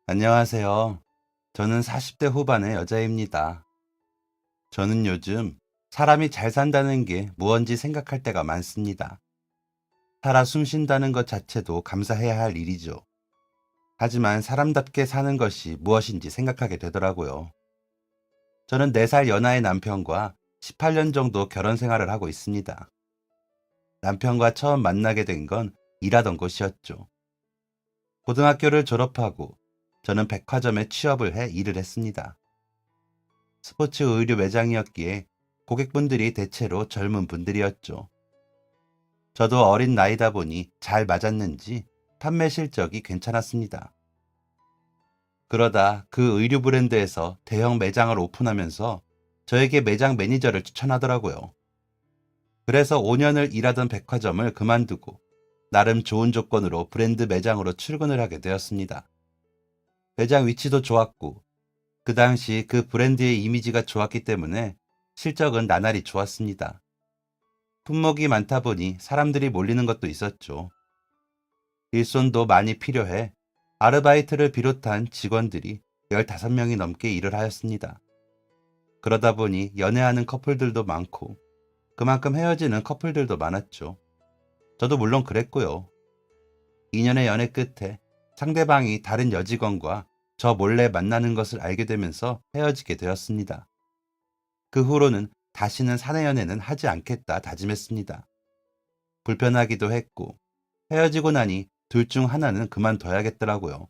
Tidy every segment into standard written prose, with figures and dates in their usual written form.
안녕하세요. 저는 40대 후반의 여자입니다. 저는 요즘 사람이 잘 산다는 게 무언지 생각할 때가 많습니다. 살아 숨 쉰다는 것 자체도 감사해야 할 일이죠. 하지만 사람답게 사는 것이 무엇인지 생각하게 되더라고요. 저는 4살 연하의 남편과 18년 정도 결혼 생활을 하고 있습니다. 남편과 처음 만나게 된 건 일하던 곳이었죠. 고등학교를 졸업하고 저는 백화점에 취업을 해 일을 했습니다. 스포츠 의류 매장이었기에 고객분들이 대체로 젊은 분들이었죠. 저도 어린 나이다 보니 잘 맞았는지 판매 실적이 괜찮았습니다. 그러다 그 의류 브랜드에서 대형 매장을 오픈하면서 저에게 매장 매니저를 추천하더라고요. 그래서 5년을 일하던 백화점을 그만두고 나름 좋은 조건으로 브랜드 매장으로 출근을 하게 되었습니다. 매장 위치도 좋았고 그 당시 그 브랜드의 이미지가 좋았기 때문에 실적은 나날이 좋았습니다. 품목이 많다 보니 사람들이 몰리는 것도 있었죠. 일손도 많이 필요해 아르바이트를 비롯한 직원들이 15명이 넘게 일을 하였습니다. 그러다 보니 연애하는 커플들도 많고 그만큼 헤어지는 커플들도 많았죠. 저도 물론 그랬고요. 2년의 연애 끝에 상대방이 다른 여직원과 저 몰래 만나는 것을 알게 되면서 헤어지게 되었습니다. 그 후로는 다시는 사내 연애는 하지 않겠다 다짐했습니다. 불편하기도 했고 헤어지고 나니 둘 중 하나는 그만둬야겠더라고요.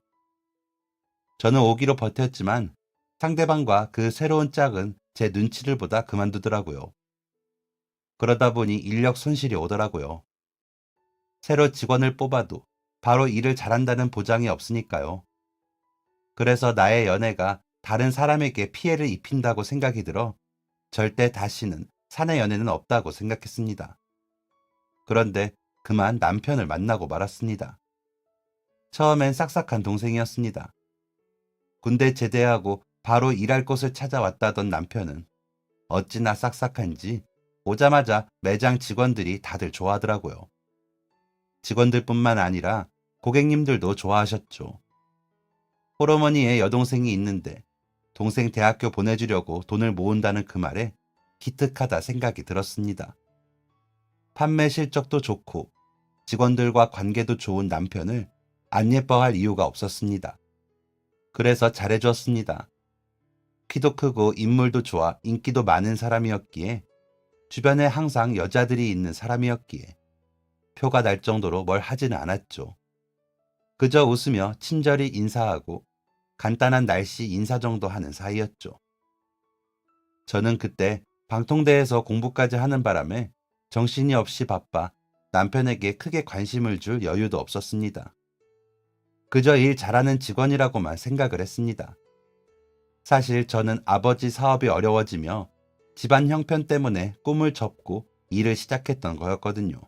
저는 오기로 버텼지만 상대방과 그 새로운 짝은 제 눈치를 보다 그만두더라고요. 그러다 보니 인력 손실이 오더라고요. 새로 직원을 뽑아도 바로 일을 잘한다는 보장이 없으니까요. 그래서 나의 연애가 다른 사람에게 피해를 입힌다고 생각이 들어 절대 다시는 사내 연애는 없다고 생각했습니다. 그런데 그만 남편을 만나고 말았습니다. 처음엔 싹싹한 동생이었습니다. 군대 제대하고 바로 일할 곳을 찾아왔다던 남편은 어찌나 싹싹한지 오자마자 매장 직원들이 다들 좋아하더라고요. 직원들뿐만 아니라 고객님들도 좋아하셨죠. 홀어머니의 여동생이 있는데 동생 대학교 보내주려고 돈을 모은다는 그 말에 기특하다 생각이 들었습니다. 판매 실적도 좋고 직원들과 관계도 좋은 남편을 안 예뻐할 이유가 없었습니다. 그래서 잘해주었습니다. 키도 크고 인물도 좋아 인기도 많은 사람이었기에 주변에 항상 여자들이 있는 사람이었기에 표가 날 정도로 뭘 하지는 않았죠. 그저 웃으며 친절히 인사하고 간단한 날씨 인사 정도 하는 사이였죠. 저는 그때 방통대에서 공부까지 하는 바람에 정신이 없이 바빠 남편에게 크게 관심을 줄 여유도 없었습니다. 그저 일 잘하는 직원이라고만 생각을 했습니다. 사실 저는 아버지 사업이 어려워지며 집안 형편 때문에 꿈을 접고 일을 시작했던 거였거든요.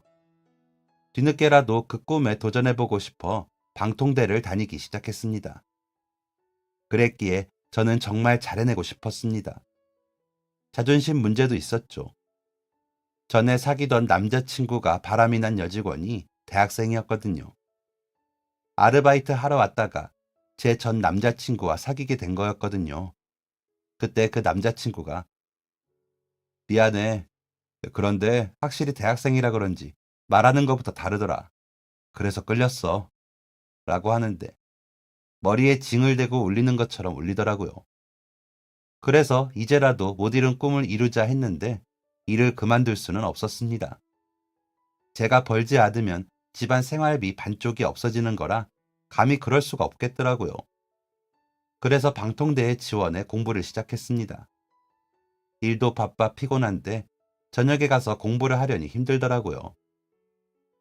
뒤늦게라도 그 꿈에 도전해보고 싶어 방통대를 다니기 시작했습니다. 그랬기에 저는 정말 잘해내고 싶었습니다. 자존심 문제도 있었죠. 전에 사귀던 남자친구가 바람이 난 여직원이 대학생이었거든요. 아르바이트 하러 왔다가 제 전 남자친구와 사귀게 된 거였거든요. 그때 그 남자친구가 미안해. 그런데 확실히 대학생이라 그런지 말하는 것부터 다르더라. 그래서 끌렸어. 라고 하는데 머리에 징을 대고 울리는 것처럼 울리더라고요. 그래서 이제라도 못 이룬 꿈을 이루자 했는데 일을 그만둘 수는 없었습니다. 제가 벌지 않으면 집안 생활비 반쪽이 없어지는 거라 감히 그럴 수가 없겠더라고요. 그래서 방통대에 지원해 공부를 시작했습니다. 일도 바빠 피곤한데 저녁에 가서 공부를 하려니 힘들더라고요.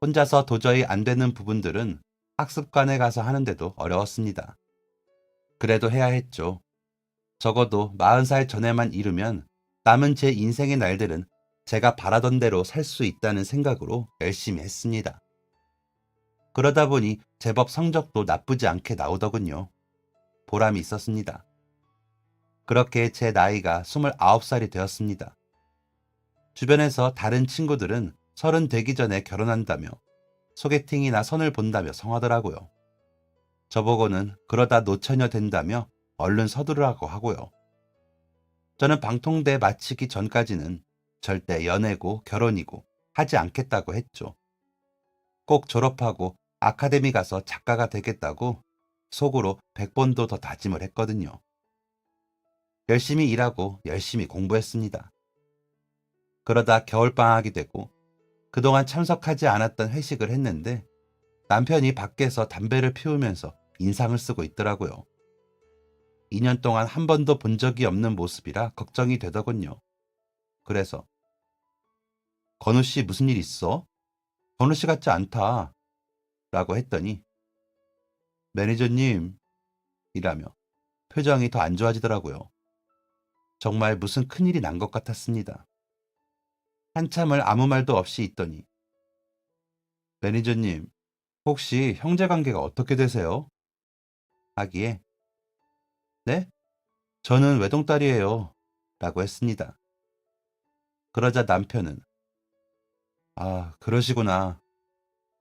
혼자서 도저히 안 되는 부분들은 학습관에 가서 하는데도 어려웠습니다. 그래도 해야 했죠. 적어도 40살 전에만 이루면 남은 제 인생의 날들은 제가 바라던 대로 살 수 있다는 생각으로 열심히 했습니다. 그러다 보니 제법 성적도 나쁘지 않게 나오더군요. 보람이 있었습니다. 그렇게 제 나이가 29살이 되었습니다. 주변에서 다른 친구들은 30 되기 전에 결혼한다며 소개팅이나 선을 본다며 성하더라고요. 저보고는 그러다 노처녀 된다며 얼른 서두르라고 하고요. 저는 방통대 마치기 전까지는 절대 연애고 결혼이고 하지 않겠다고 했죠. 꼭 졸업하고 아카데미 가서 작가가 되겠다고 속으로 100번도 더 다짐을 했거든요. 열심히 일하고 열심히 공부했습니다. 그러다 겨울방학이 되고 그동안 참석하지 않았던 회식을 했는데 남편이 밖에서 담배를 피우면서 인상을 쓰고 있더라고요. 2년 동안 한 번도 본 적이 없는 모습이라 걱정이 되더군요. 그래서 건우 씨 무슨 일 있어? 건우 씨 같지 않다 라고 했더니 매니저님 이라며 표정이 더 안 좋아지더라고요. 정말 무슨 큰일이 난 것 같았습니다. 한참을 아무 말도 없이 있더니 매니저님 혹시 형제관계가 어떻게 되세요? 하기에 네? 저는 외동딸이에요 라고 했습니다. 그러자 남편은 아 그러시구나.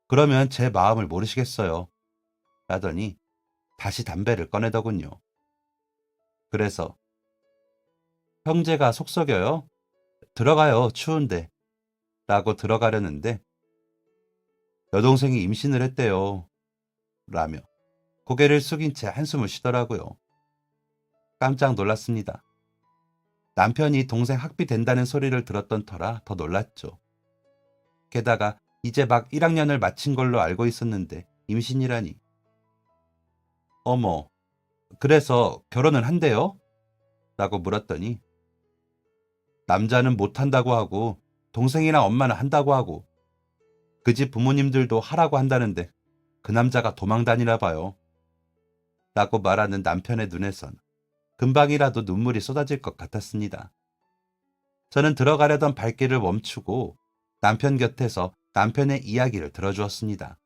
그러면 제 마음을 모르시겠어요 라더니 다시 담배를 꺼내더군요. 그래서 형제가 속썩여요? 들어가요 추운데 라고 들어가려는데 여동생이 임신을 했대요 라며 고개를 숙인 채 한숨을 쉬더라고요. 깜짝 놀랐습니다. 남편이 동생 학비 된다는 소리를 들었던 터라 더 놀랐죠. 게다가 이제 막 1학년을 마친 걸로 알고 있었는데 임신이라니. 어머, 그래서 결혼은 한대요? 라고 물었더니 남자는 못한다고 하고 동생이랑 엄마는 한다고 하고 그 집 부모님들도 하라고 한다는데 그 남자가 도망 다니나 봐요. 라고 말하는 남편의 눈에선 금방이라도 눈물이 쏟아질 것 같았습니다. 저는 들어가려던 발길을 멈추고 남편 곁에서 남편의 이야기를 들어주었습니다.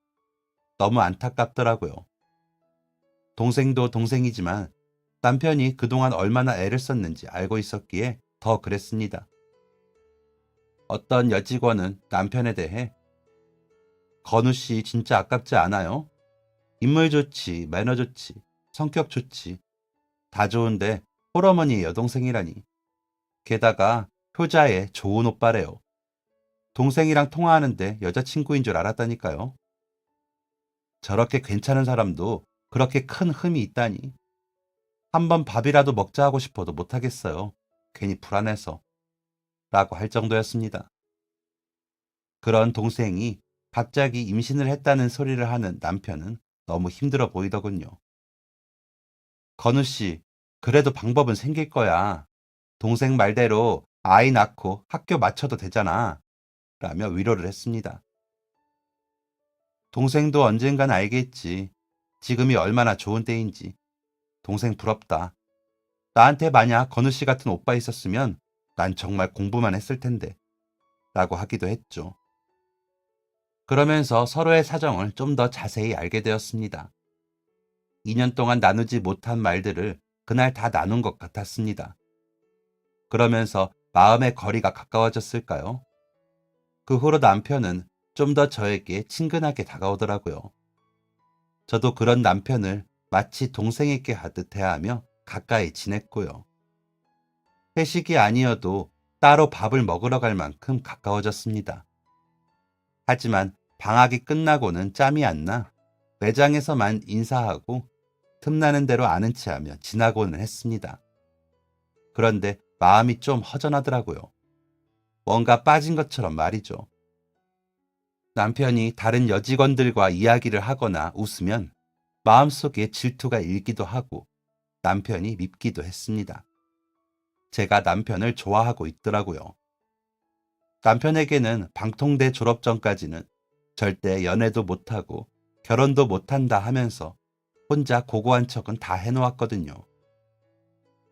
너무 안타깝더라고요. 동생도 동생이지만 남편이 그동안 얼마나 애를 썼는지 알고 있었기에 더 그랬습니다. 어떤 여직원은 남편에 대해 건우 씨 진짜 아깝지 않아요? 인물 좋지, 매너 좋지, 성격 좋지, 다 좋은데 홀어머니의 여동생이라니. 게다가 효자의 좋은 오빠래요. 동생이랑 통화하는데 여자친구인 줄 알았다니까요. 저렇게 괜찮은 사람도 그렇게 큰 흠이 있다니. 한번 밥이라도 먹자 하고 싶어도 못하겠어요. 괜히 불안해서. 라고 할 정도였습니다. 그런 동생이 갑자기 임신을 했다는 소리를 하는 남편은 너무 힘들어 보이더군요. 건우 씨, 그래도 방법은 생길 거야. 동생 말대로 아이 낳고 학교 마쳐도 되잖아. 라며 위로를 했습니다. 동생도 언젠간 알겠지. 지금이 얼마나 좋은 때인지. 동생 부럽다. 나한테 만약 건우 씨 같은 오빠 있었으면 난 정말 공부만 했을 텐데. 라고 하기도 했죠. 그러면서 서로의 사정을 좀 더 자세히 알게 되었습니다. 2년 동안 나누지 못한 말들을 그날 다 나눈 것 같았습니다. 그러면서 마음의 거리가 가까워졌을까요? 그 후로 남편은 좀 더 저에게 친근하게 다가오더라고요. 저도 그런 남편을 마치 동생에게 하듯 대하며 가까이 지냈고요. 회식이 아니어도 따로 밥을 먹으러 갈 만큼 가까워졌습니다. 하지만 방학이 끝나고는 짬이 안 나 매장에서만 인사하고 틈나는 대로 아는 체하며 지나고는 했습니다. 그런데 마음이 좀 허전하더라고요. 뭔가 빠진 것처럼 말이죠. 남편이 다른 여직원들과 이야기를 하거나 웃으면 마음속에 질투가 일기도 하고 남편이 밉기도 했습니다. 제가 남편을 좋아하고 있더라고요. 남편에게는 방통대 졸업 전까지는 절대 연애도 못하고 결혼도 못한다 하면서 혼자 고고한 척은 다 해놓았거든요.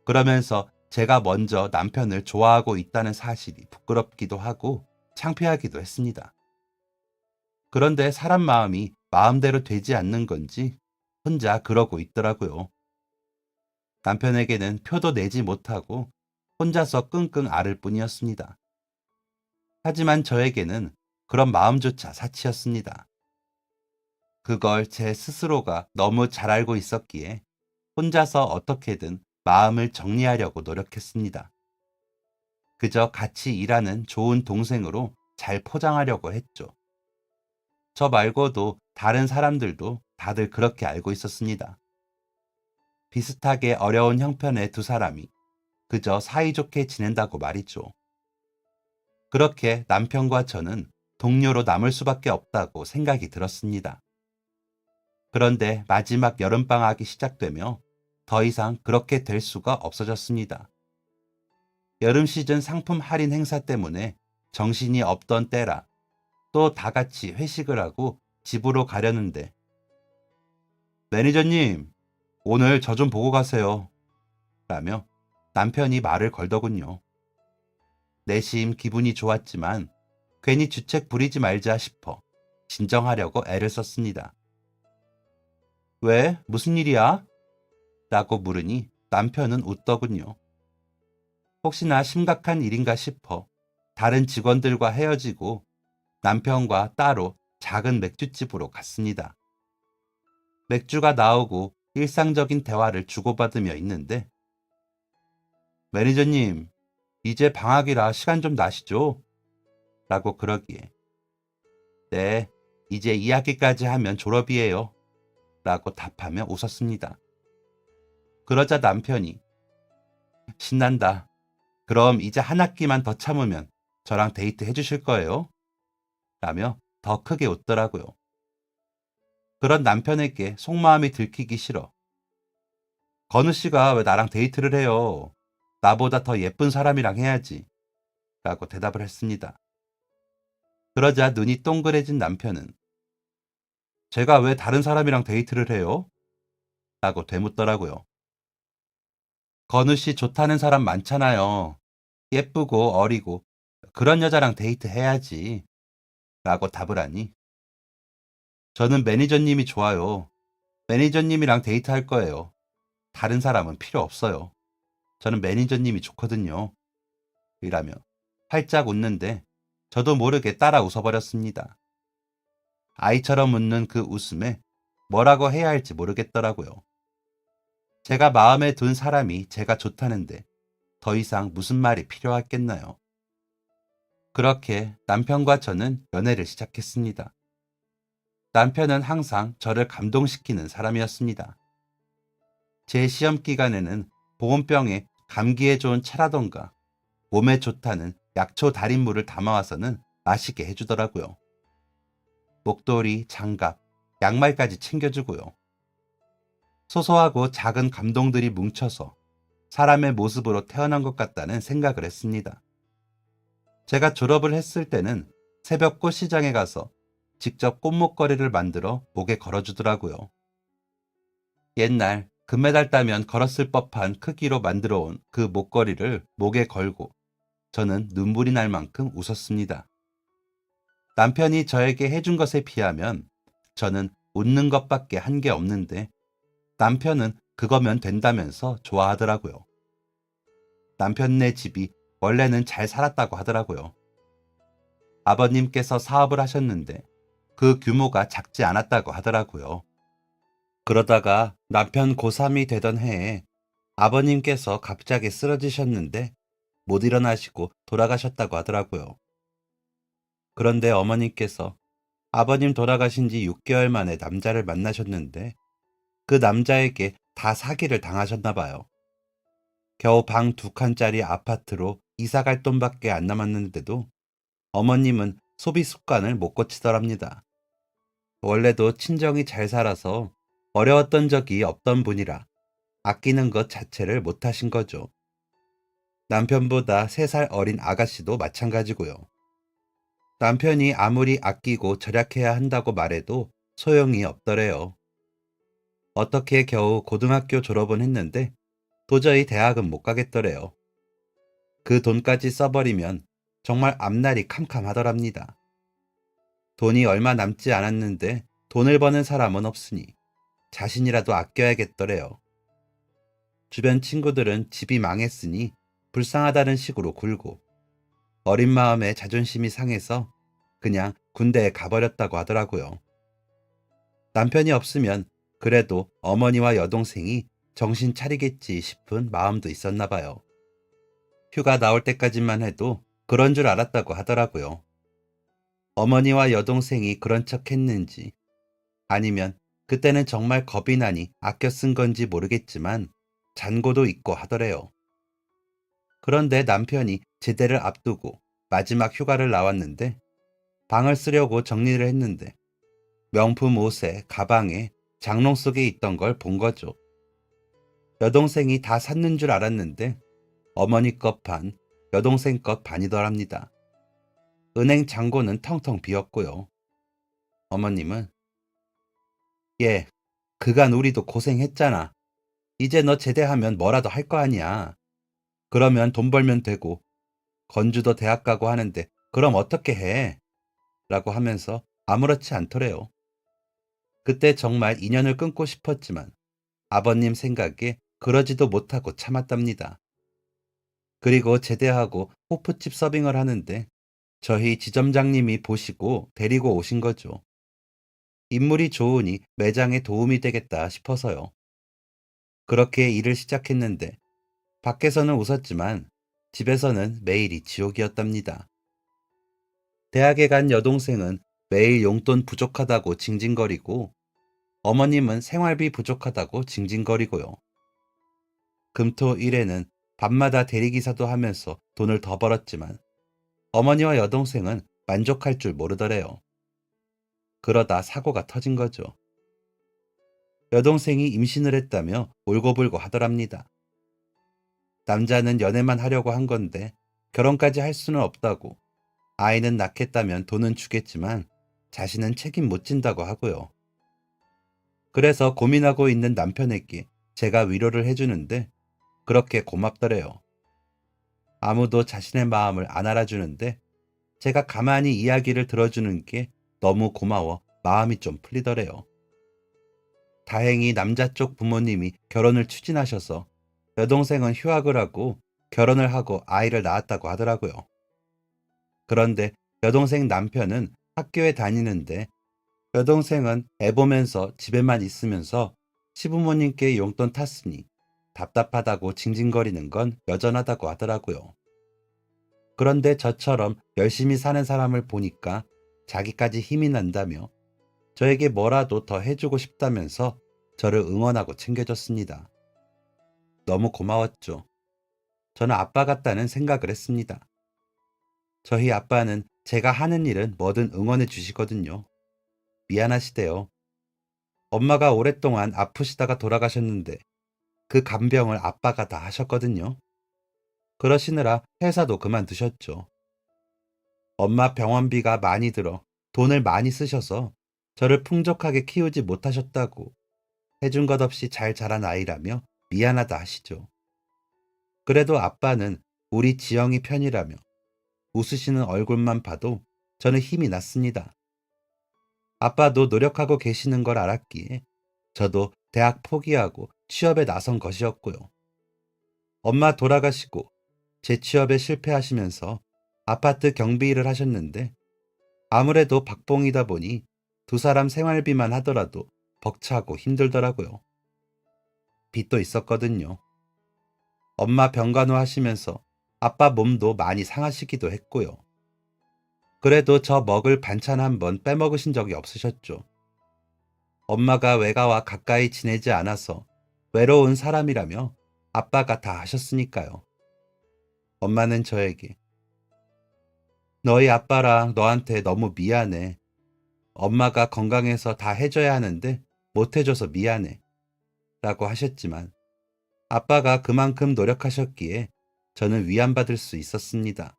그러면서 제가 먼저 남편을 좋아하고 있다는 사실이 부끄럽기도 하고 창피하기도 했습니다. 그런데 사람 마음이 마음대로 되지 않는 건지 혼자 그러고 있더라고요. 남편에게는 표도 내지 못하고 혼자서 끙끙 앓을 뿐이었습니다. 하지만 저에게는 그런 마음조차 사치였습니다. 그걸 제 스스로가 너무 잘 알고 있었기에 혼자서 어떻게든 마음을 정리하려고 노력했습니다. 그저 같이 일하는 좋은 동생으로 잘 포장하려고 했죠. 저 말고도 다른 사람들도 다들 그렇게 알고 있었습니다. 비슷하게 어려운 형편의 두 사람이 그저 사이좋게 지낸다고 말이죠. 그렇게 남편과 저는 동료로 남을 수밖에 없다고 생각이 들었습니다. 그런데 마지막 여름방학이 시작되며 더 이상 그렇게 될 수가 없어졌습니다. 여름 시즌 상품 할인 행사 때문에 정신이 없던 때라 또 다 같이 회식을 하고 집으로 가려는데 매니저님, 오늘 저 좀 보고 가세요. 라며 남편이 말을 걸더군요. 내심 기분이 좋았지만 괜히 주책 부리지 말자 싶어 진정하려고 애를 썼습니다. 왜? 무슨 일이야? 라고 물으니 남편은 웃더군요. 혹시나 심각한 일인가 싶어 다른 직원들과 헤어지고 남편과 따로 작은 맥주집으로 갔습니다. 맥주가 나오고 일상적인 대화를 주고받으며 있는데 매니저님, 이제 방학이라 시간 좀 나시죠? 라고 그러기에 네, 이제 2학기까지 하면 졸업이에요. 라고 답하며 웃었습니다. 그러자 남편이 신난다. 그럼 이제 한 학기만 더 참으면 저랑 데이트 해주실 거예요? 라며 더 크게 웃더라고요. 그런 남편에게 속마음이 들키기 싫어. 건우 씨가 왜 나랑 데이트를 해요? 나보다 더 예쁜 사람이랑 해야지. 라고 대답을 했습니다. 그러자 눈이 동그래진 남편은 제가 왜 다른 사람이랑 데이트를 해요? 라고 되묻더라고요. 건우 씨 좋다는 사람 많잖아요. 예쁘고 어리고 그런 여자랑 데이트 해야지. 라고 답을 하니 저는 매니저님이 좋아요. 매니저님이랑 데이트할 거예요. 다른 사람은 필요 없어요. 저는 매니저님이 좋거든요. 이라며 활짝 웃는데 저도 모르게 따라 웃어버렸습니다. 아이처럼 웃는 그 웃음에 뭐라고 해야 할지 모르겠더라고요. 제가 마음에 둔 사람이 제가 좋다는데 더 이상 무슨 말이 필요하겠나요? 그렇게 남편과 저는 연애를 시작했습니다. 남편은 항상 저를 감동시키는 사람이었습니다. 제 시험 기간에는 보온병에 감기에 좋은 차라던가 몸에 좋다는 약초 달인물을 담아와서는 마시게 해주더라고요. 목도리, 장갑, 양말까지 챙겨주고요. 소소하고 작은 감동들이 뭉쳐서 사람의 모습으로 태어난 것 같다는 생각을 했습니다. 제가 졸업을 했을 때는 새벽 꽃시장에 가서 직접 꽃목걸이를 만들어 목에 걸어주더라고요. 옛날 금메달 따면 걸었을 법한 크기로 만들어 온 그 목걸이를 목에 걸고 저는 눈물이 날 만큼 웃었습니다. 남편이 저에게 해준 것에 비하면 저는 웃는 것밖에 한 게 없는데 남편은 그거면 된다면서 좋아하더라고요. 남편네 집이 원래는 잘 살았다고 하더라고요. 아버님께서 사업을 하셨는데 그 규모가 작지 않았다고 하더라고요. 그러다가 남편 고3이 되던 해에 아버님께서 갑자기 쓰러지셨는데 못 일어나시고 돌아가셨다고 하더라고요. 그런데 어머님께서 아버님 돌아가신 지 6개월 만에 남자를 만나셨는데 그 남자에게 다 사기를 당하셨나 봐요. 겨우 방 2칸짜리 아파트로 이사 갈 돈밖에 안 남았는데도 어머님은 소비 습관을 못 고치더랍니다. 원래도 친정이 잘 살아서 어려웠던 적이 없던 분이라 아끼는 것 자체를 못 하신 거죠. 남편보다 3살 어린 아가씨도 마찬가지고요. 남편이 아무리 아끼고 절약해야 한다고 말해도 소용이 없더래요. 어떻게 겨우 고등학교 졸업은 했는데 도저히 대학은 못 가겠더래요. 그 돈까지 써버리면 정말 앞날이 캄캄하더랍니다. 돈이 얼마 남지 않았는데 돈을 버는 사람은 없으니 자신이라도 아껴야겠더래요. 주변 친구들은 집이 망했으니 불쌍하다는 식으로 굴고 어린 마음에 자존심이 상해서 그냥 군대에 가버렸다고 하더라고요. 남편이 없으면 그래도 어머니와 여동생이 정신 차리겠지 싶은 마음도 있었나 봐요. 휴가 나올 때까지만 해도 그런 줄 알았다고 하더라고요. 어머니와 여동생이 그런 척 했는지 아니면 그때는 정말 겁이 나니 아껴 쓴 건지 모르겠지만 잔고도 있고 하더래요. 그런데 남편이 제대를 앞두고 마지막 휴가를 나왔는데 방을 쓰려고 정리를 했는데 명품 옷에 가방에 장롱 속에 있던 걸 본 거죠. 여동생이 다 샀는 줄 알았는데 어머니 것 반, 여동생 것 반이더랍니다. 은행 잔고는 텅텅 비었고요. 어머님은 얘, 그간 우리도 고생했잖아. 이제 너 제대하면 뭐라도 할 거 아니야. 그러면 돈 벌면 되고 건주도 대학 가고 하는데 그럼 어떻게 해? 라고 하면서 아무렇지 않더래요. 그때 정말 인연을 끊고 싶었지만 아버님 생각에 그러지도 못하고 참았답니다. 그리고 제대하고 호프집 서빙을 하는데 저희 지점장님이 보시고 데리고 오신 거죠. 인물이 좋으니 매장에 도움이 되겠다 싶어서요. 그렇게 일을 시작했는데 밖에서는 웃었지만 집에서는 매일이 지옥이었답니다. 대학에 간 여동생은 매일 용돈 부족하다고 징징거리고 어머님은 생활비 부족하다고 징징거리고요. 금토일에는 밤마다 대리기사도 하면서 돈을 더 벌었지만 어머니와 여동생은 만족할 줄 모르더래요. 그러다 사고가 터진 거죠. 여동생이 임신을 했다며 울고불고 하더랍니다. 남자는 연애만 하려고 한 건데 결혼까지 할 수는 없다고, 아이는 낳겠다면 돈은 주겠지만 자신은 책임 못 진다고 하고요. 그래서 고민하고 있는 남편에게 제가 위로를 해주는데 그렇게 고맙더래요. 아무도 자신의 마음을 안 알아주는데 제가 가만히 이야기를 들어주는 게 너무 고마워 마음이 좀 풀리더래요. 다행히 남자 쪽 부모님이 결혼을 추진하셔서 여동생은 휴학을 하고 결혼을 하고 아이를 낳았다고 하더라고요. 그런데 여동생 남편은 학교에 다니는데 여동생은 애 보면서 집에만 있으면서 시부모님께 용돈 탔으니 답답하다고 징징거리는 건 여전하다고 하더라고요. 그런데 저처럼 열심히 사는 사람을 보니까 자기까지 힘이 난다며 저에게 뭐라도 더 해주고 싶다면서 저를 응원하고 챙겨줬습니다. 너무 고마웠죠. 저는 아빠 같다는 생각을 했습니다. 저희 아빠는 제가 하는 일은 뭐든 응원해 주시거든요. 미안하시대요. 엄마가 오랫동안 아프시다가 돌아가셨는데 그 간병을 아빠가 다 하셨거든요. 그러시느라 회사도 그만두셨죠. 엄마 병원비가 많이 들어 돈을 많이 쓰셔서 저를 풍족하게 키우지 못하셨다고, 해준 것 없이 잘 자란 아이라며 미안하다 하시죠. 그래도 아빠는 우리 지영이 편이라며 웃으시는 얼굴만 봐도 저는 힘이 났습니다. 아빠도 노력하고 계시는 걸 알았기에 저도 대학 포기하고 취업에 나선 것이었고요. 엄마 돌아가시고 제 취업에 실패하시면서 아파트 경비 일을 하셨는데 아무래도 박봉이다 보니 두 사람 생활비만 하더라도 벅차고 힘들더라고요. 빚도 있었거든요. 엄마 병간호 하시면서 아빠 몸도 많이 상하시기도 했고요. 그래도 저 먹을 반찬 한 번 빼먹으신 적이 없으셨죠. 엄마가 외가와 가까이 지내지 않아서 외로운 사람이라며 아빠가 다 하셨으니까요. 엄마는 저에게 너희 아빠랑 너한테 너무 미안해. 엄마가 건강해서 다 해줘야 하는데 못 해줘서 미안해. 라고 하셨지만 아빠가 그만큼 노력하셨기에 저는 위안받을 수 있었습니다.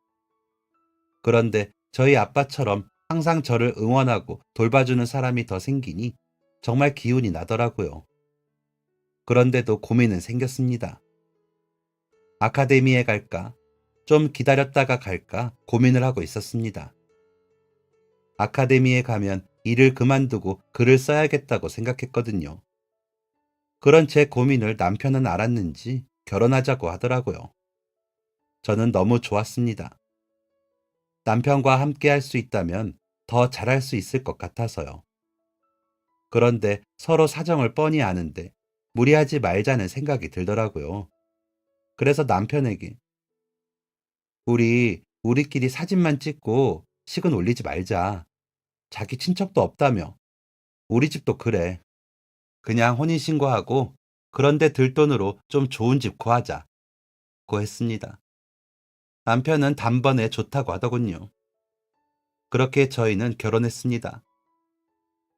그런데 저희 아빠처럼 항상 저를 응원하고 돌봐주는 사람이 더 생기니 정말 기운이 나더라고요. 그런데도 고민은 생겼습니다. 아카데미에 갈까? 좀 기다렸다가 갈까? 고민을 하고 있었습니다. 아카데미에 가면 일을 그만두고 글을 써야겠다고 생각했거든요. 그런 제 고민을 남편은 알았는지 결혼하자고 하더라고요. 저는 너무 좋았습니다. 남편과 함께 할 수 있다면 더 잘할 수 있을 것 같아서요. 그런데 서로 사정을 뻔히 아는데 무리하지 말자는 생각이 들더라고요. 그래서 남편에게 우리끼리 사진만 찍고 식은 올리지 말자. 자기 친척도 없다며. 우리 집도 그래. 그냥 혼인신고하고 그런데 들 돈으로 좀 좋은 집 구하자고 했습니다. 남편은 단번에 좋다고 하더군요. 그렇게 저희는 결혼했습니다.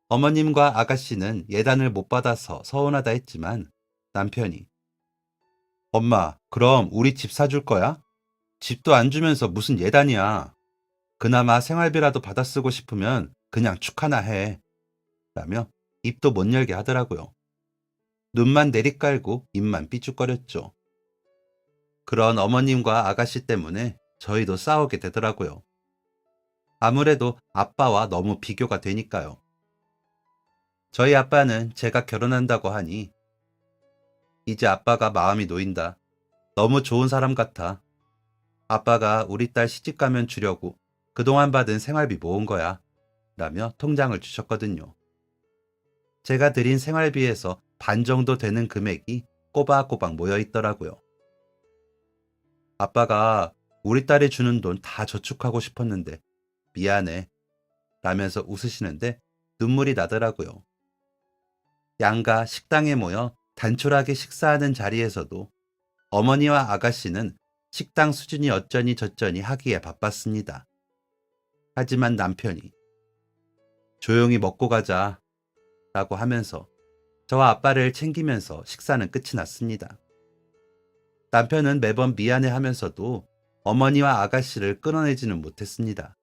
어머님과 아가씨는 예단을 못 받아서 서운하다 했지만 남편이 엄마, 그럼 우리 집 사줄 거야? 집도 안 주면서 무슨 예단이야. 그나마 생활비라도 받아 쓰고 싶으면 그냥 축하나 해. 라며 입도 못 열게 하더라고요. 눈만 내리깔고 입만 삐죽거렸죠. 그런 어머님과 아가씨 때문에 저희도 싸우게 되더라고요. 아무래도 아빠와 너무 비교가 되니까요. 저희 아빠는 제가 결혼한다고 하니 이제 아빠가 마음이 놓인다. 너무 좋은 사람 같아. 아빠가 우리 딸 시집가면 주려고 그동안 받은 생활비 모은 거야. 라며 통장을 주셨거든요. 제가 드린 생활비에서 반 정도 되는 금액이 꼬박꼬박 모여 있더라고요. 아빠가 우리 딸이 주는 돈 다 저축하고 싶었는데 미안해. 라면서 웃으시는데 눈물이 나더라고요. 양가 식당에 모여 단촐하게 식사하는 자리에서도 어머니와 아가씨는 식당 수준이 어쩌니 저쩌니 하기에 바빴습니다. 하지만 남편이 조용히 먹고 가자 라고 하면서 저와 아빠를 챙기면서 식사는 끝이 났습니다. 남편은 매번 미안해 하면서도 어머니와 아가씨를 끊어내지는 못했습니다.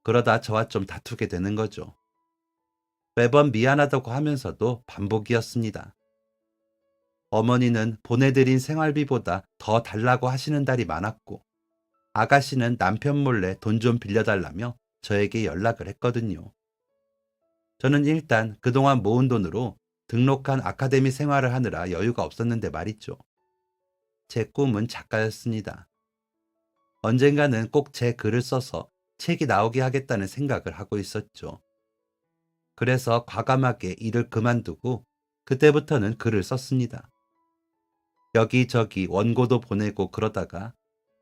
그러다 저와 좀 다투게 되는 거죠. 매번 미안하다고 하면서도 반복이었습니다. 어머니는 보내드린 생활비보다 더 달라고 하시는 달이 많았고 아가씨는 남편 몰래 돈 좀 빌려달라며 저에게 연락을 했거든요. 저는 일단 그동안 모은 돈으로 등록한 아카데미 생활을 하느라 여유가 없었는데 말이죠. 제 꿈은 작가였습니다. 언젠가는 꼭 제 글을 써서 책이 나오게 하겠다는 생각을 하고 있었죠. 그래서 과감하게 일을 그만두고 그때부터는 글을 썼습니다. 여기저기 원고도 보내고 그러다가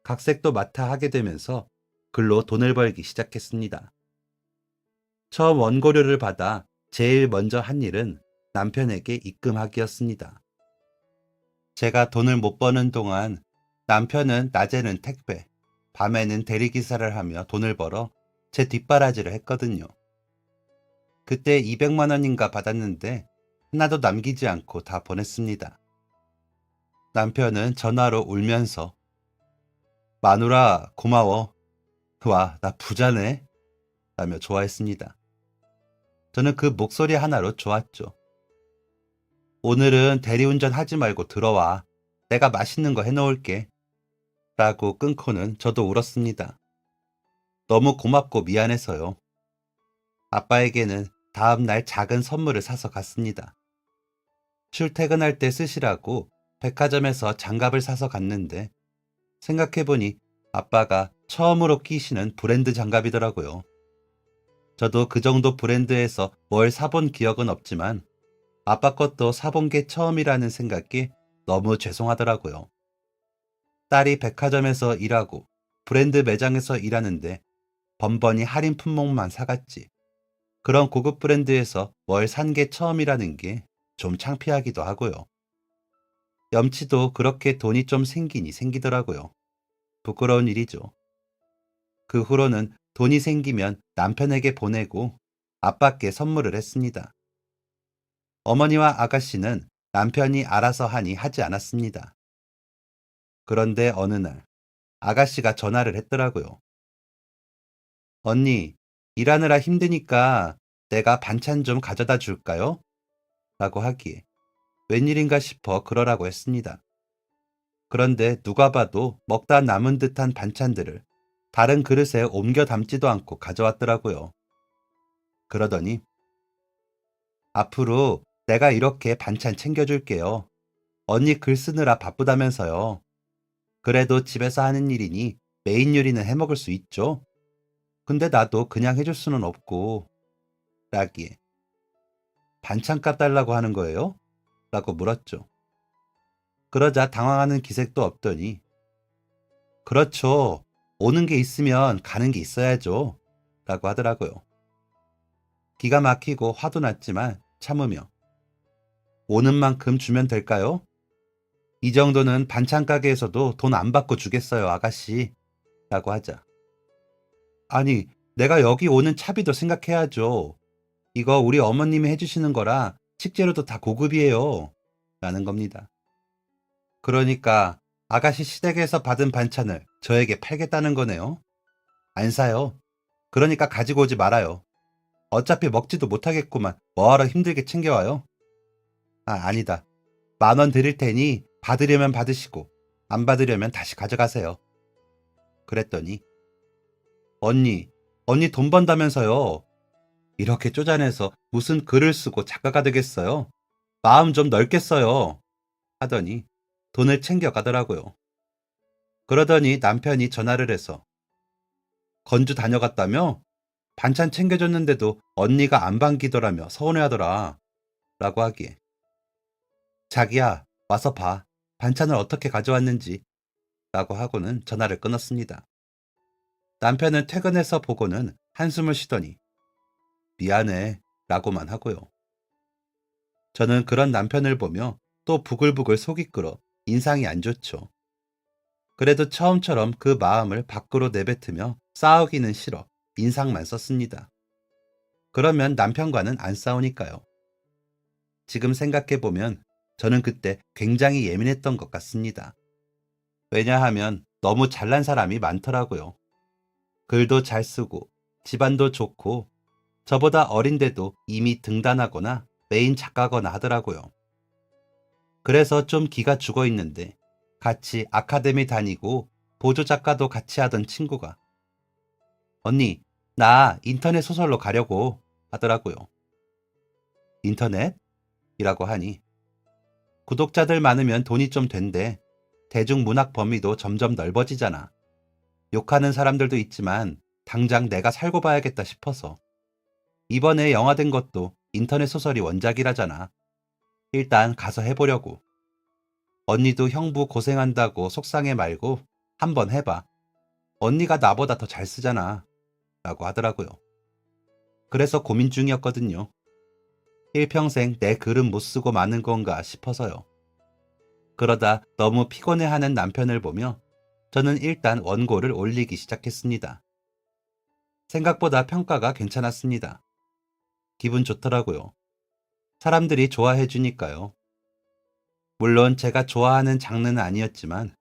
각색도 맡아 하게 되면서 글로 돈을 벌기 시작했습니다. 처음 원고료를 받아 제일 먼저 한 일은 남편에게 입금하기였습니다. 제가 돈을 못 버는 동안 남편은 낮에는 택배, 밤에는 대리기사를 하며 돈을 벌어 제 뒷바라지를 했거든요. 그때 200만 원인가 받았는데 하나도 남기지 않고 다 보냈습니다. 남편은 전화로 울면서 마누라 고마워. 와, 나 부자네. 라며 좋아했습니다. 저는 그 목소리 하나로 좋았죠. 오늘은 대리운전 하지 말고 들어와. 내가 맛있는 거 해놓을게. 라고 끊고는 저도 울었습니다. 너무 고맙고 미안해서요. 아빠에게는 다음 날 작은 선물을 사서 갔습니다. 출퇴근할 때 쓰시라고 백화점에서 장갑을 사서 갔는데 생각해보니 아빠가 처음으로 끼시는 브랜드 장갑이더라고요. 저도 그 정도 브랜드에서 뭘 사본 기억은 없지만 아빠 것도 사본 게 처음이라는 생각이 너무 죄송하더라고요. 딸이 백화점에서 일하고 브랜드 매장에서 일하는데 번번이 할인 품목만 사갔지. 그런 고급 브랜드에서 뭘 산 게 처음이라는 게 좀 창피하기도 하고요. 염치도 그렇게 돈이 좀 생기니 생기더라고요. 부끄러운 일이죠. 그 후로는 돈이 생기면 남편에게 보내고 아빠께 선물을 했습니다. 어머니와 아가씨는 남편이 알아서 하니 하지 않았습니다. 그런데 어느 날 아가씨가 전화를 했더라고요. 언니, 일하느라 힘드니까 내가 반찬 좀 가져다 줄까요? 라고 하기에 웬일인가 싶어 그러라고 했습니다. 그런데 누가 봐도 먹다 남은 듯한 반찬들을 다른 그릇에 옮겨 담지도 않고 가져왔더라고요. 그러더니 앞으로 내가 이렇게 반찬 챙겨줄게요. 언니 글 쓰느라 바쁘다면서요. 그래도 집에서 하는 일이니 메인 요리는 해먹을 수 있죠. 근데 나도 그냥 해줄 수는 없고 라기에 반찬값 달라고 하는 거예요? 라고 물었죠. 그러자 당황하는 기색도 없더니 그렇죠. 오는 게 있으면 가는 게 있어야죠. 라고 하더라고요. 기가 막히고 화도 났지만 참으며 오는 만큼 주면 될까요? 이 정도는 반찬 가게에서도 돈 안 받고 주겠어요, 아가씨. 라고 하자. 아니, 내가 여기 오는 차비도 생각해야죠. 이거 우리 어머님이 해주시는 거라 식재료도 다 고급이에요. 라는 겁니다. 그러니까 아가씨 시댁에서 받은 반찬을 저에게 팔겠다는 거네요. 안 사요. 그러니까 가지고 오지 말아요. 어차피 먹지도 못하겠구만. 뭐하러 힘들게 챙겨와요? 아, 아니다. 10,000원 드릴 테니 받으려면 받으시고 안 받으려면 다시 가져가세요. 그랬더니 언니 돈 번다면서요. 이렇게 쪼잔해서 무슨 글을 쓰고 작가가 되겠어요? 마음 좀 넓게 써요. 하더니 돈을 챙겨가더라고요. 그러더니 남편이 전화를 해서 건주 다녀갔다며? 반찬 챙겨줬는데도 언니가 안 반기더라며 서운해하더라. 라고 하기에 자기야 와서 봐. 반찬을 어떻게 가져왔는지. 라고 하고는 전화를 끊었습니다. 남편은 퇴근해서 보고는 한숨을 쉬더니 미안해 라고만 하고요. 저는 그런 남편을 보며 또 부글부글 속이 끓어 인상이 안 좋죠. 그래도 처음처럼 그 마음을 밖으로 내뱉으며 싸우기는 싫어 인상만 썼습니다. 그러면 남편과는 안 싸우니까요. 지금 생각해보면 저는 그때 굉장히 예민했던 것 같습니다. 왜냐하면 너무 잘난 사람이 많더라고요. 글도 잘 쓰고 집안도 좋고 저보다 어린데도 이미 등단하거나 메인 작가거나 하더라고요. 그래서 좀 기가 죽어 있는데 같이 아카데미 다니고 보조 작가도 같이 하던 친구가 언니, 나 인터넷 소설로 가려고 하더라고요. 인터넷? 이라고 하니 구독자들 많으면 돈이 좀 된대. 대중문학 범위도 점점 넓어지잖아. 욕하는 사람들도 있지만 당장 내가 살고 봐야겠다 싶어서. 이번에 영화된 것도 인터넷 소설이 원작이라잖아. 일단 가서 해보려고. 언니도 형부 고생한다고 속상해 말고 한번 해봐. 언니가 나보다 더 잘 쓰잖아. 라고 하더라고요. 그래서 고민 중이었거든요. 일평생 내 글은 못 쓰고 마는 건가 싶어서요. 그러다 너무 피곤해하는 남편을 보며 저는 일단 원고를 올리기 시작했습니다. 생각보다 평가가 괜찮았습니다. 기분 좋더라고요. 사람들이 좋아해 주니까요. 물론 제가 좋아하는 장르는 아니었지만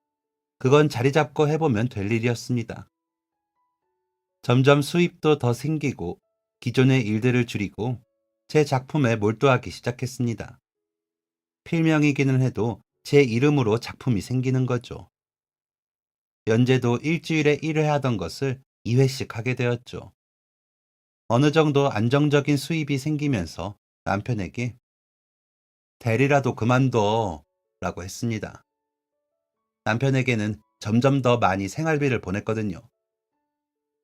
그건 자리 잡고 해보면 될 일이었습니다. 점점 수입도 더 생기고 기존의 일들을 줄이고 제 작품에 몰두하기 시작했습니다. 필명이기는 해도 제 이름으로 작품이 생기는 거죠. 연재도 일주일에 1회 하던 것을 2회씩 하게 되었죠. 어느 정도 안정적인 수입이 생기면서 남편에게 대리라도 그만둬 라고 했습니다. 남편에게는 점점 더 많이 생활비를 보냈거든요.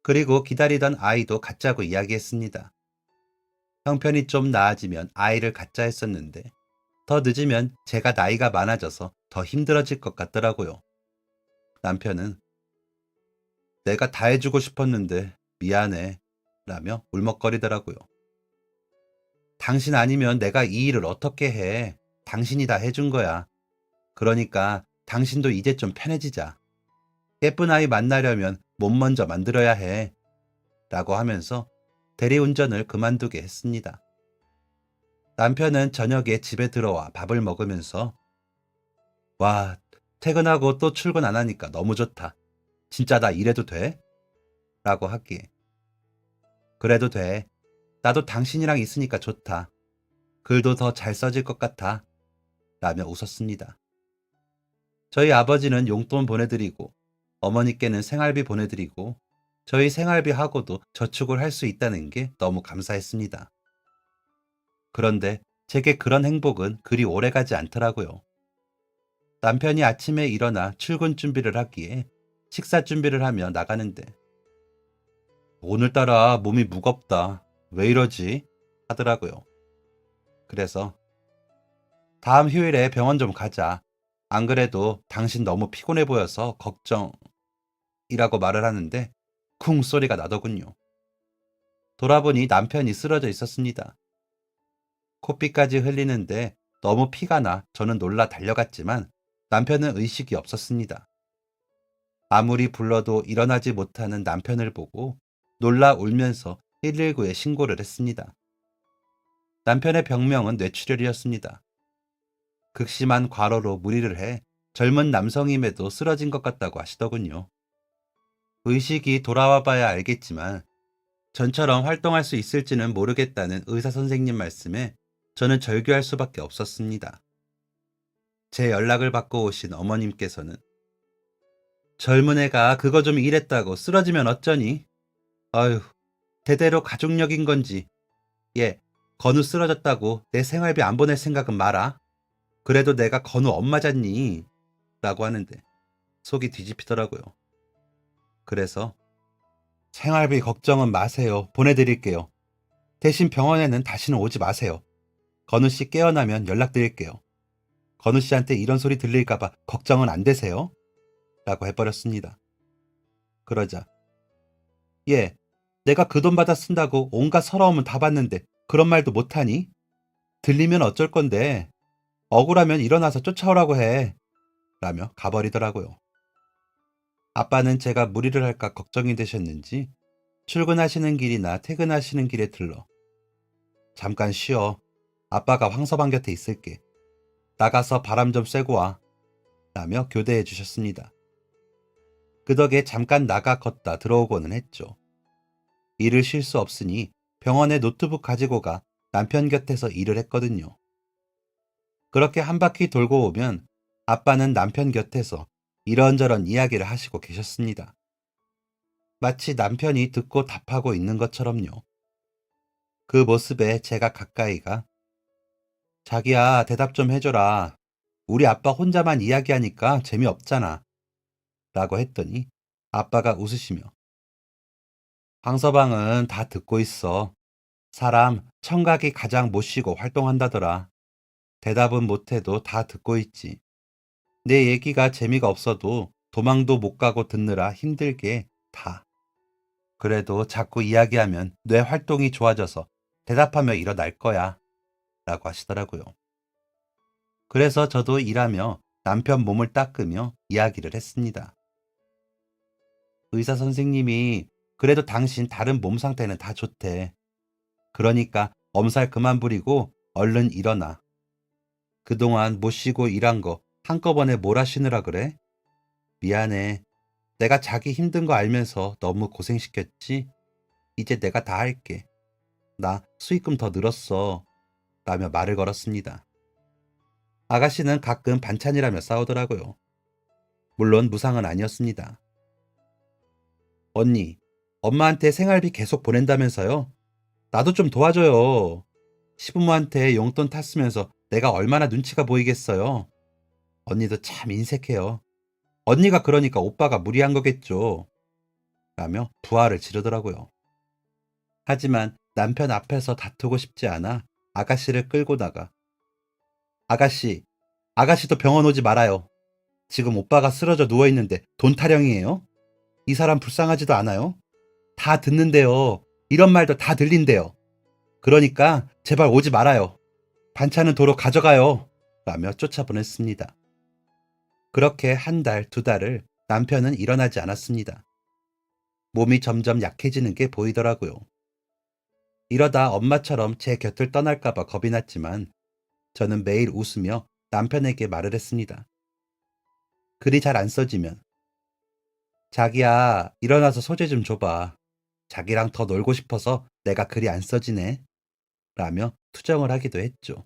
그리고 기다리던 아이도 갖자고 이야기했습니다. 형편이 좀 나아지면 아이를 갖자 했었는데 더 늦으면 제가 나이가 많아져서 더 힘들어질 것 같더라고요. 남편은 내가 다 해주고 싶었는데 미안해 라며 울먹거리더라고요. 당신 아니면 내가 이 일을 어떻게 해. 당신이 다 해준 거야. 그러니까 당신도 이제 좀 편해지자. 예쁜 아이 만나려면 몸 먼저 만들어야 해. 라고 하면서 대리운전을 그만두게 했습니다. 남편은 저녁에 집에 들어와 밥을 먹으면서 와, 퇴근하고 또 출근 안 하니까 너무 좋다. 진짜 나 이래도 돼? 라고 하기에 그래도 돼. 나도 당신이랑 있으니까 좋다. 글도 더 잘 써질 것 같아. 라며 웃었습니다. 저희 아버지는 용돈 보내드리고 어머니께는 생활비 보내드리고 저희 생활비하고도 저축을 할 수 있다는 게 너무 감사했습니다. 그런데 제게 그런 행복은 그리 오래가지 않더라고요. 남편이 아침에 일어나 출근 준비를 하기에 식사 준비를 하며 나가는데 오늘따라 몸이 무겁다. 왜 이러지? 하더라고요. 그래서 다음 휴일에 병원 좀 가자. 안 그래도 당신 너무 피곤해 보여서 걱정이라고 말을 하는데 쿵 소리가 나더군요. 돌아보니 남편이 쓰러져 있었습니다. 코피까지 흘리는데 너무 피가 나 저는 놀라 달려갔지만 남편은 의식이 없었습니다. 아무리 불러도 일어나지 못하는 남편을 보고 놀라 울면서 119에 신고를 했습니다. 남편의 병명은 뇌출혈이었습니다. 극심한 과로로 무리를 해 젊은 남성임에도 쓰러진 것 같다고 하시더군요. 의식이 돌아와 봐야 알겠지만 전처럼 활동할 수 있을지는 모르겠다는 의사 선생님 말씀에 저는 절규할 수밖에 없었습니다. 제 연락을 받고 오신 어머님께서는 젊은 애가 그거 좀 이랬다고 쓰러지면 어쩌니? 아휴, 대대로 가족력인 건지. 얘, 건우 쓰러졌다고 내 생활비 안 보낼 생각은 마라. 그래도 내가 건우 엄마잖니. 라고 하는데 속이 뒤집히더라고요. 그래서 생활비 걱정은 마세요. 보내드릴게요. 대신 병원에는 다시는 오지 마세요. 건우 씨 깨어나면 연락드릴게요. 건우 씨한테 이런 소리 들릴까봐 걱정은 안 되세요? 라고 해버렸습니다. 그러자 얘, 내가 그 돈 받아 쓴다고 온갖 서러움은 다 받는데 그런 말도 못하니? 들리면 어쩔 건데 억울하면 일어나서 쫓아오라고 해. 라며 가버리더라고요. 아빠는 제가 무리를 할까 걱정이 되셨는지 출근하시는 길이나 퇴근하시는 길에 들러 잠깐 쉬어. 아빠가 황서방 곁에 있을게. 나가서 바람 좀 쐬고 와. 라며 교대해 주셨습니다. 그 덕에 잠깐 나가 걷다 들어오고는 했죠. 일을 쉴 수 없으니 병원에 노트북 가지고 가 남편 곁에서 일을 했거든요. 그렇게 한 바퀴 돌고 오면 아빠는 남편 곁에서 이런저런 이야기를 하시고 계셨습니다. 마치 남편이 듣고 답하고 있는 것처럼요. 그 모습에 제가 가까이 가 자기야 대답 좀 해줘라. 우리 아빠 혼자만 이야기하니까 재미없잖아. 라고 했더니 아빠가 웃으시며 황서방은 다 듣고 있어. 사람 청각이 가장 못 쉬고 활동한다더라. 대답은 못해도 다 듣고 있지. 내 얘기가 재미가 없어도 도망도 못 가고 듣느라 힘들게 다. 그래도 자꾸 이야기하면 뇌 활동이 좋아져서 대답하며 일어날 거야. 라고 하시더라고요. 그래서 저도 일하며 남편 몸을 닦으며 이야기를 했습니다. 의사 선생님이 그래도 당신 다른 몸 상태는 다 좋대. 그러니까 엄살 그만 부리고 얼른 일어나. 그동안 못 쉬고 일한 거 한꺼번에 몰아쉬느라 그래? 미안해. 내가 자기 힘든 거 알면서 너무 고생시켰지? 이제 내가 다 할게. 나 수익금 더 늘었어. 라며 말을 걸었습니다. 아가씨는 가끔 반찬이라며 싸우더라고요. 물론 무상은 아니었습니다. 언니, 엄마한테 생활비 계속 보낸다면서요? 나도 좀 도와줘요. 시부모한테 용돈 탔으면서 내가 얼마나 눈치가 보이겠어요. 언니도 참 인색해요. 언니가 그러니까 오빠가 무리한 거겠죠. 라며 부하를 지르더라고요. 하지만 남편 앞에서 다투고 싶지 않아 아가씨를 끌고 나가 아가씨, 아가씨도 병원 오지 말아요. 지금 오빠가 쓰러져 누워있는데 돈 타령이에요? 이 사람 불쌍하지도 않아요? 다 듣는데요. 이런 말도 다 들린대요. 그러니까 제발 오지 말아요. 반찬은 도로 가져가요. 라며 쫓아보냈습니다. 그렇게 한 달, 두 달을 남편은 일어나지 않았습니다. 몸이 점점 약해지는 게 보이더라고요. 이러다 엄마처럼 제 곁을 떠날까봐 겁이 났지만 저는 매일 웃으며 남편에게 말을 했습니다. 글이 잘 안 써지면 자기야 일어나서 소재 좀 줘봐. 자기랑 더 놀고 싶어서 내가 글이 안 써지네. 라며 투정을 하기도 했죠.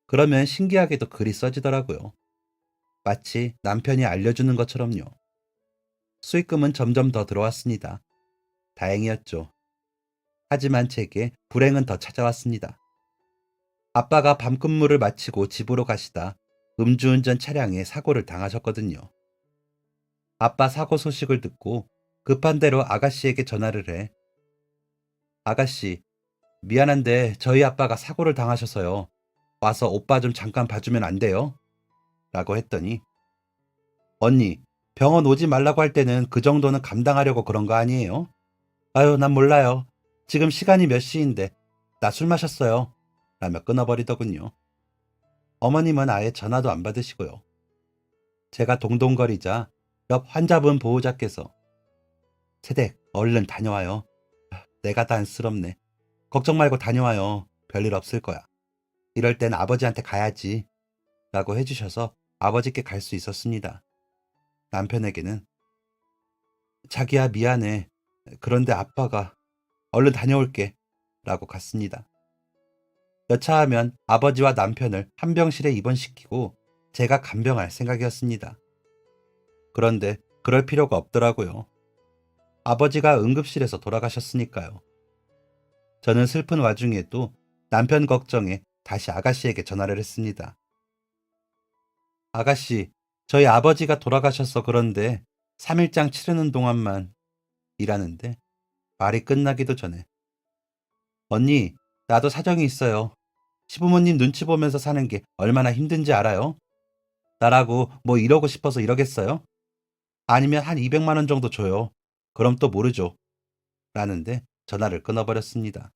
그러면 신기하게도 글이 써지더라고요. 마치 남편이 알려주는 것처럼요. 수익금은 점점 더 들어왔습니다. 다행이었죠. 하지만 제게 불행은 더 찾아왔습니다. 아빠가 밤근무를 마치고 집으로 가시다 음주운전 차량에 사고를 당하셨거든요. 아빠 사고 소식을 듣고 급한 대로 아가씨에게 전화를 해 아가씨, 미안한데 저희 아빠가 사고를 당하셔서요. 와서 오빠 좀 잠깐 봐주면 안 돼요? 라고 했더니 언니, 병원 오지 말라고 할 때는 그 정도는 감당하려고 그런 거 아니에요? 아유, 난 몰라요. 지금 시간이 몇 시인데 나 술 마셨어요. 라며 끊어버리더군요. 어머님은 아예 전화도 안 받으시고요. 제가 동동거리자 옆 환자분 보호자께서 세댁 얼른 다녀와요. 내가 다 안쓰럽네. 걱정 말고 다녀와요. 별일 없을 거야. 이럴 땐 아버지한테 가야지. 라고 해주셔서 아버지께 갈 수 있었습니다. 남편에게는 자기야 미안해. 그런데 아빠가 얼른 다녀올게. 라고 갔습니다. 여차하면 아버지와 남편을 한 병실에 입원시키고 제가 간병할 생각이었습니다. 그런데 그럴 필요가 없더라고요. 아버지가 응급실에서 돌아가셨으니까요. 저는 슬픈 와중에도 남편 걱정에 다시 아가씨에게 전화를 했습니다. 아가씨, 저희 아버지가 돌아가셔서 그런데 3일장 치르는 동안만 일하는데 말이 끝나기도 전에 언니, 나도 사정이 있어요. 시부모님 눈치 보면서 사는 게 얼마나 힘든지 알아요? 나라고 뭐 이러고 싶어서 이러겠어요? 아니면 한 200만 원 정도 줘요. 그럼 또 모르죠. 라는데 전화를 끊어버렸습니다.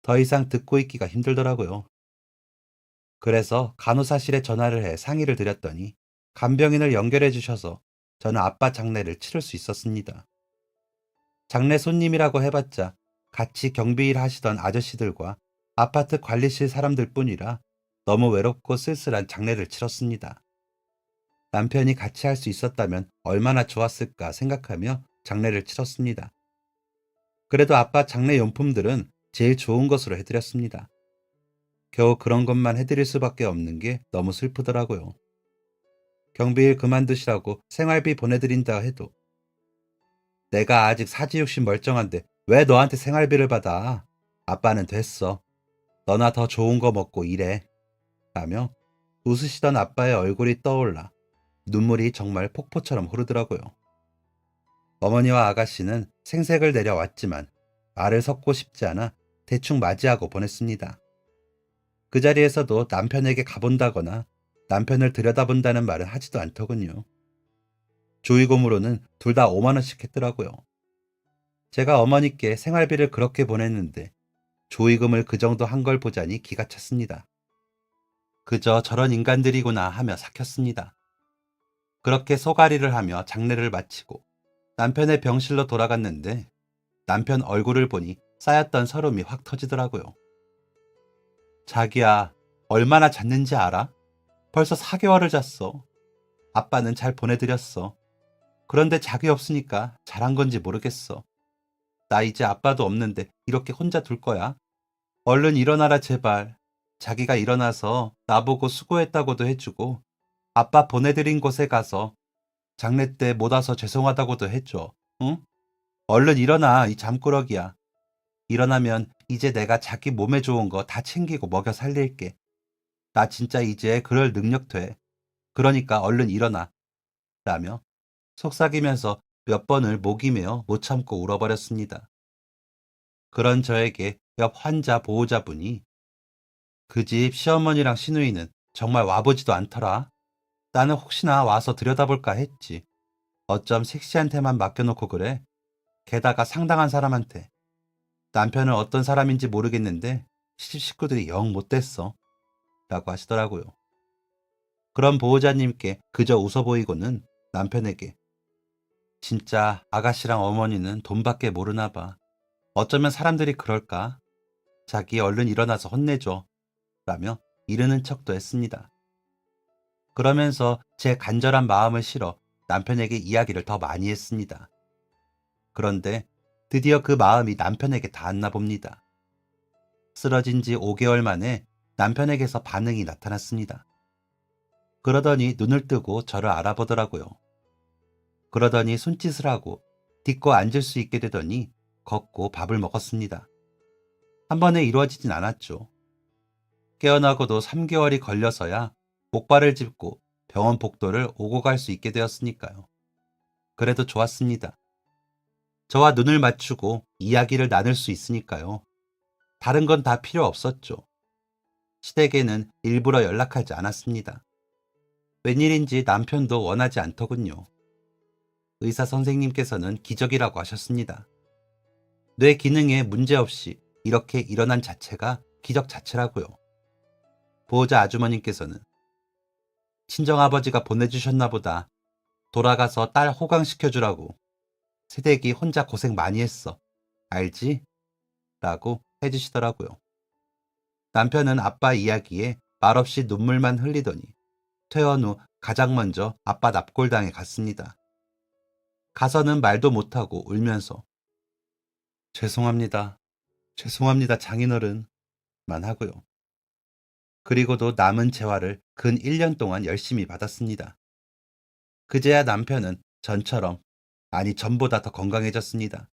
더 이상 듣고 있기가 힘들더라고요. 그래서 간호사실에 전화를 해 상의를 드렸더니 간병인을 연결해 주셔서 저는 아빠 장례를 치를 수 있었습니다. 장례 손님이라고 해봤자 같이 경비일 하시던 아저씨들과 아파트 관리실 사람들 뿐이라 너무 외롭고 쓸쓸한 장례를 치렀습니다. 남편이 같이 할 수 있었다면 얼마나 좋았을까 생각하며 장례를 치렀습니다. 그래도 아빠 장례 용품들은 제일 좋은 것으로 해드렸습니다. 겨우 그런 것만 해드릴 수밖에 없는 게 너무 슬프더라고요. 경비일 그만두시라고 생활비 보내드린다 해도 내가 아직 사지육신 멀쩡한데 왜 너한테 생활비를 받아? 아빠는 됐어. 너나 더 좋은 거 먹고 일해. 라며 웃으시던 아빠의 얼굴이 떠올라 눈물이 정말 폭포처럼 흐르더라고요. 어머니와 아가씨는 생색을 내려왔지만 말을 섞고 싶지 않아 대충 맞이하고 보냈습니다. 그 자리에서도 남편에게 가본다거나 남편을 들여다본다는 말은 하지도 않더군요. 조이금으로는 둘 다 5만 원씩 했더라고요. 제가 어머니께 생활비를 그렇게 보냈는데 조이금을 그 정도 한 걸 보자니 기가 찼습니다. 그저 저런 인간들이구나 하며 삭혔습니다. 그렇게 소가리를 하며 장례를 마치고 남편의 병실로 돌아갔는데 남편 얼굴을 보니 쌓였던 서름이 확 터지더라고요. 자기야, 얼마나 잤는지 알아? 벌써 4개월을 잤어. 아빠는 잘 보내드렸어. 그런데 자기 없으니까 잘한 건지 모르겠어. 나 이제 아빠도 없는데 이렇게 혼자 둘 거야? 얼른 일어나라 제발. 자기가 일어나서 나보고 수고했다고도 해주고 아빠 보내드린 곳에 가서 장례 때 못 와서 죄송하다고도 해줘. 응? 얼른 일어나 이 잠꾸러기야. 일어나면 이제 내가 자기 몸에 좋은 거 다 챙기고 먹여 살릴게. 나 진짜 이제 그럴 능력 돼. 그러니까 얼른 일어나. 라며 속삭이면서 몇 번을 목이 메어 못 참고 울어버렸습니다. 그런 저에게 옆 환자 보호자분이 그 집 시어머니랑 시누이는 정말 와보지도 않더라. 나는 혹시나 와서 들여다볼까 했지. 어쩜 섹시한테만 맡겨놓고 그래. 게다가 상당한 사람한테. 남편은 어떤 사람인지 모르겠는데 시집 식구들이 영 못됐어. 라고 하시더라고요. 그런 보호자님께 그저 웃어 보이고는 남편에게 진짜 아가씨랑 어머니는 돈밖에 모르나 봐. 어쩌면 사람들이 그럴까? 자기 얼른 일어나서 혼내줘. 라며 이르는 척도 했습니다. 그러면서 제 간절한 마음을 실어 남편에게 이야기를 더 많이 했습니다. 그런데 드디어 그 마음이 남편에게 닿았나 봅니다. 쓰러진 지 5개월 만에 남편에게서 반응이 나타났습니다. 그러더니 눈을 뜨고 저를 알아보더라고요. 그러더니 손짓을 하고 딛고 앉을 수 있게 되더니 걷고 밥을 먹었습니다. 한 번에 이루어지진 않았죠. 깨어나고도 3개월이 걸려서야 목발을 짚고 병원 복도를 오고 갈 수 있게 되었으니까요. 그래도 좋았습니다. 저와 눈을 맞추고 이야기를 나눌 수 있으니까요. 다른 건 다 필요 없었죠. 시댁에는 일부러 연락하지 않았습니다. 웬일인지 남편도 원하지 않더군요. 의사 선생님께서는 기적이라고 하셨습니다. 뇌 기능에 문제없이 이렇게 일어난 자체가 기적 자체라고요. 보호자 아주머님께서는 친정아버지가 보내주셨나 보다. 돌아가서 딸 호강시켜주라고. 새댁이 혼자 고생 많이 했어. 알지? 라고 해주시더라고요. 남편은 아빠 이야기에 말없이 눈물만 흘리더니 퇴원 후 가장 먼저 아빠 납골당에 갔습니다. 가서는 말도 못하고 울면서 죄송합니다. 죄송합니다 장인어른 만 하고요. 그리고도 남은 재활을 근 1년 동안 열심히 받았습니다. 그제야 남편은 전처럼, 아니 전보다 더 건강해졌습니다.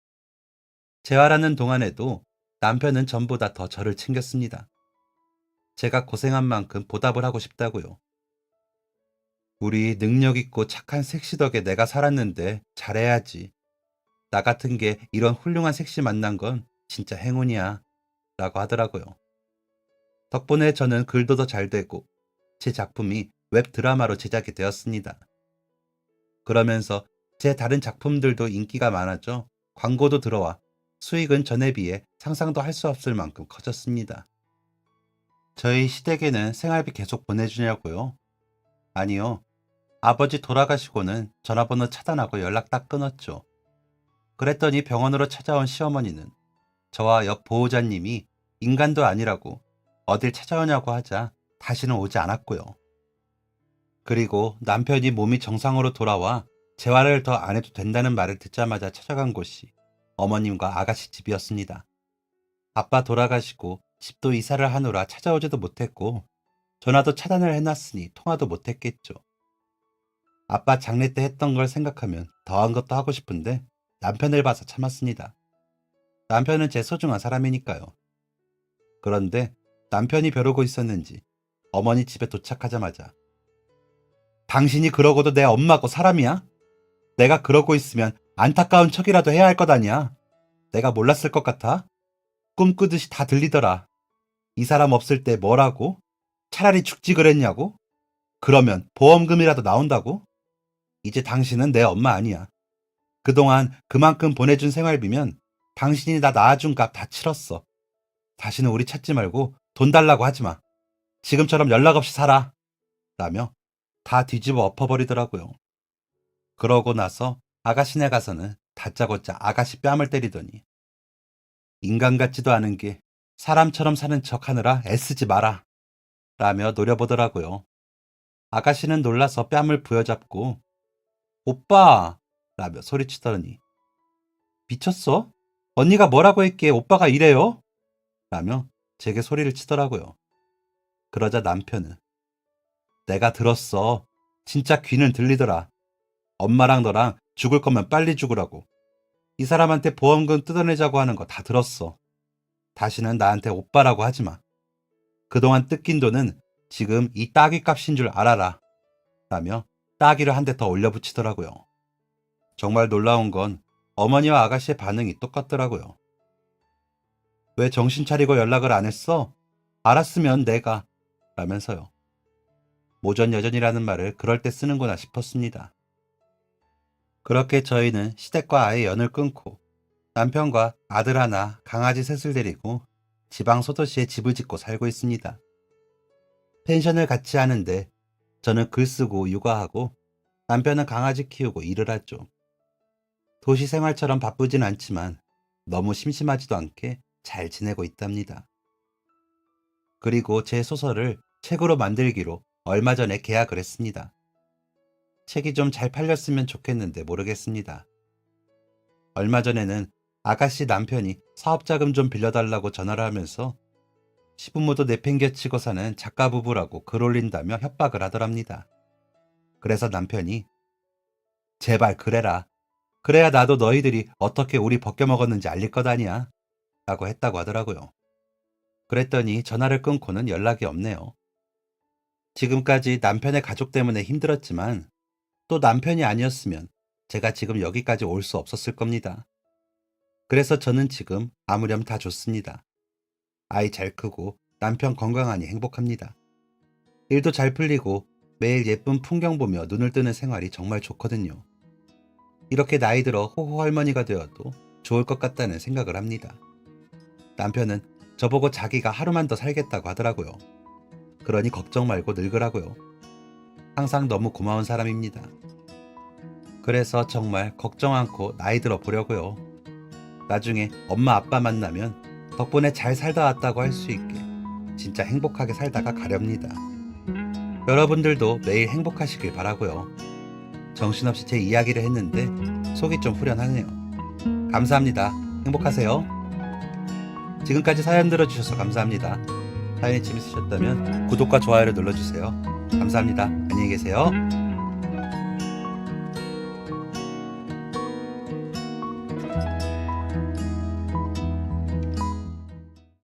재활하는 동안에도 남편은 전보다 더 저를 챙겼습니다. 제가 고생한 만큼 보답을 하고 싶다고요. 우리 능력 있고 착한 섹시 덕에 내가 살았는데 잘해야지. 나 같은 게 이런 훌륭한 섹시 만난 건 진짜 행운이야. 라고 하더라고요. 덕분에 저는 글도 더 잘 되고 제 작품이 웹 드라마로 제작이 되었습니다. 그러면서 제 다른 작품들도 인기가 많아져 광고도 들어와 수익은 전에 비해 상상도 할 수 없을 만큼 커졌습니다. 저희 시댁에는 생활비 계속 보내주냐고요? 아니요. 아버지 돌아가시고는 전화번호 차단하고 연락 딱 끊었죠. 그랬더니 병원으로 찾아온 시어머니는 저와 옆 보호자님이 인간도 아니라고 어딜 찾아오냐고 하자 다시는 오지 않았고요. 그리고 남편이 몸이 정상으로 돌아와 재활을 더 안 해도 된다는 말을 듣자마자 찾아간 곳이 어머님과 아가씨 집이었습니다. 아빠 돌아가시고 집도 이사를 하느라 찾아오지도 못했고 전화도 차단을 해놨으니 통화도 못했겠죠. 아빠 장례 때 했던 걸 생각하면 더한 것도 하고 싶은데 남편을 봐서 참았습니다. 남편은 제 소중한 사람이니까요. 그런데 남편이 벼르고 있었는지 어머니 집에 도착하자마자 당신이 그러고도 내 엄마고 사람이야? 내가 그러고 있으면 안타까운 척이라도 해야 할 것 아니야. 내가 몰랐을 것 같아? 꿈꾸듯이 다 들리더라. 이 사람 없을 때 뭐라고? 차라리 죽지 그랬냐고? 그러면 보험금이라도 나온다고? 이제 당신은 내 엄마 아니야. 그동안 그만큼 보내준 생활비면 당신이 나 낳아준 값 다 치렀어. 다시는 우리 찾지 말고 돈 달라고 하지 마. 지금처럼 연락 없이 살아. 라며 다 뒤집어 엎어버리더라고요. 그러고 나서 아가씨네 가서는 다짜고짜 아가씨 뺨을 때리더니 인간 같지도 않은 게 사람처럼 사는 척 하느라 애쓰지 마라. 라며 노려보더라고요. 아가씨는 놀라서 뺨을 부여잡고 오빠! 라며 소리치더니 미쳤어? 언니가 뭐라고 했기에 오빠가 이래요? 라며 제게 소리를 치더라고요. 그러자 남편은 내가 들었어. 진짜 귀는 들리더라. 엄마랑 너랑 죽을 거면 빨리 죽으라고. 이 사람한테 보험금 뜯어내자고 하는 거 다 들었어. 다시는 나한테 오빠라고 하지 마. 그동안 뜯긴 돈은 지금 이 따귀 값인 줄 알아라. 라며 따귀를 한 대 더 올려붙이더라고요. 정말 놀라운 건 어머니와 아가씨의 반응이 똑같더라고요. 왜 정신 차리고 연락을 안 했어? 알았으면 내가 라면서요. 모전 여전이라는 말을 그럴 때 쓰는구나 싶었습니다. 그렇게 저희는 시댁과 아예 연을 끊고 남편과 아들 하나, 강아지 셋을 데리고 지방 소도시에 집을 짓고 살고 있습니다. 펜션을 같이 하는데 저는 글 쓰고 육아하고 남편은 강아지 키우고 일을 하죠. 도시 생활처럼 바쁘진 않지만 너무 심심하지도 않게 잘 지내고 있답니다. 그리고 제 소설을 책으로 만들기로 얼마 전에 계약을 했습니다. 책이 좀 잘 팔렸으면 좋겠는데 모르겠습니다. 얼마 전에는 아가씨 남편이 사업자금 좀 빌려달라고 전화를 하면서 시부모도 내팽개치고 사는 작가 부부라고 글 올린다며 협박을 하더랍니다. 그래서 남편이 제발 그래라. 그래야 나도 너희들이 어떻게 우리 벗겨먹었는지 알릴 것 아니야. 라고 했다고 하더라고요. 그랬더니 전화를 끊고는 연락이 없네요. 지금까지 남편의 가족 때문에 힘들었지만 또 남편이 아니었으면 제가 지금 여기까지 올 수 없었을 겁니다. 그래서 저는 지금 아무렴 다 좋습니다. 아이 잘 크고 남편 건강하니 행복합니다. 일도 잘 풀리고 매일 예쁜 풍경 보며 눈을 뜨는 생활이 정말 좋거든요. 이렇게 나이 들어 호호 할머니가 되어도 좋을 것 같다는 생각을 합니다. 남편은 저보고 자기가 하루만 더 살겠다고 하더라고요. 그러니 걱정 말고 늙으라고요. 항상 너무 고마운 사람입니다. 그래서 정말 걱정 않고 나이 들어 보려고요. 나중에 엄마 아빠 만나면 덕분에 잘 살다 왔다고 할 수 있게 진짜 행복하게 살다가 가렵니다. 여러분들도 매일 행복하시길 바라고요. 정신없이 제 이야기를 했는데 속이 좀 후련하네요. 감사합니다. 행복하세요. 지금까지 사연 들어주셔서 감사합니다. 사연이 재밌으셨다면 구독과 좋아요를 눌러주세요. 감사합니다. 안녕히 계세요.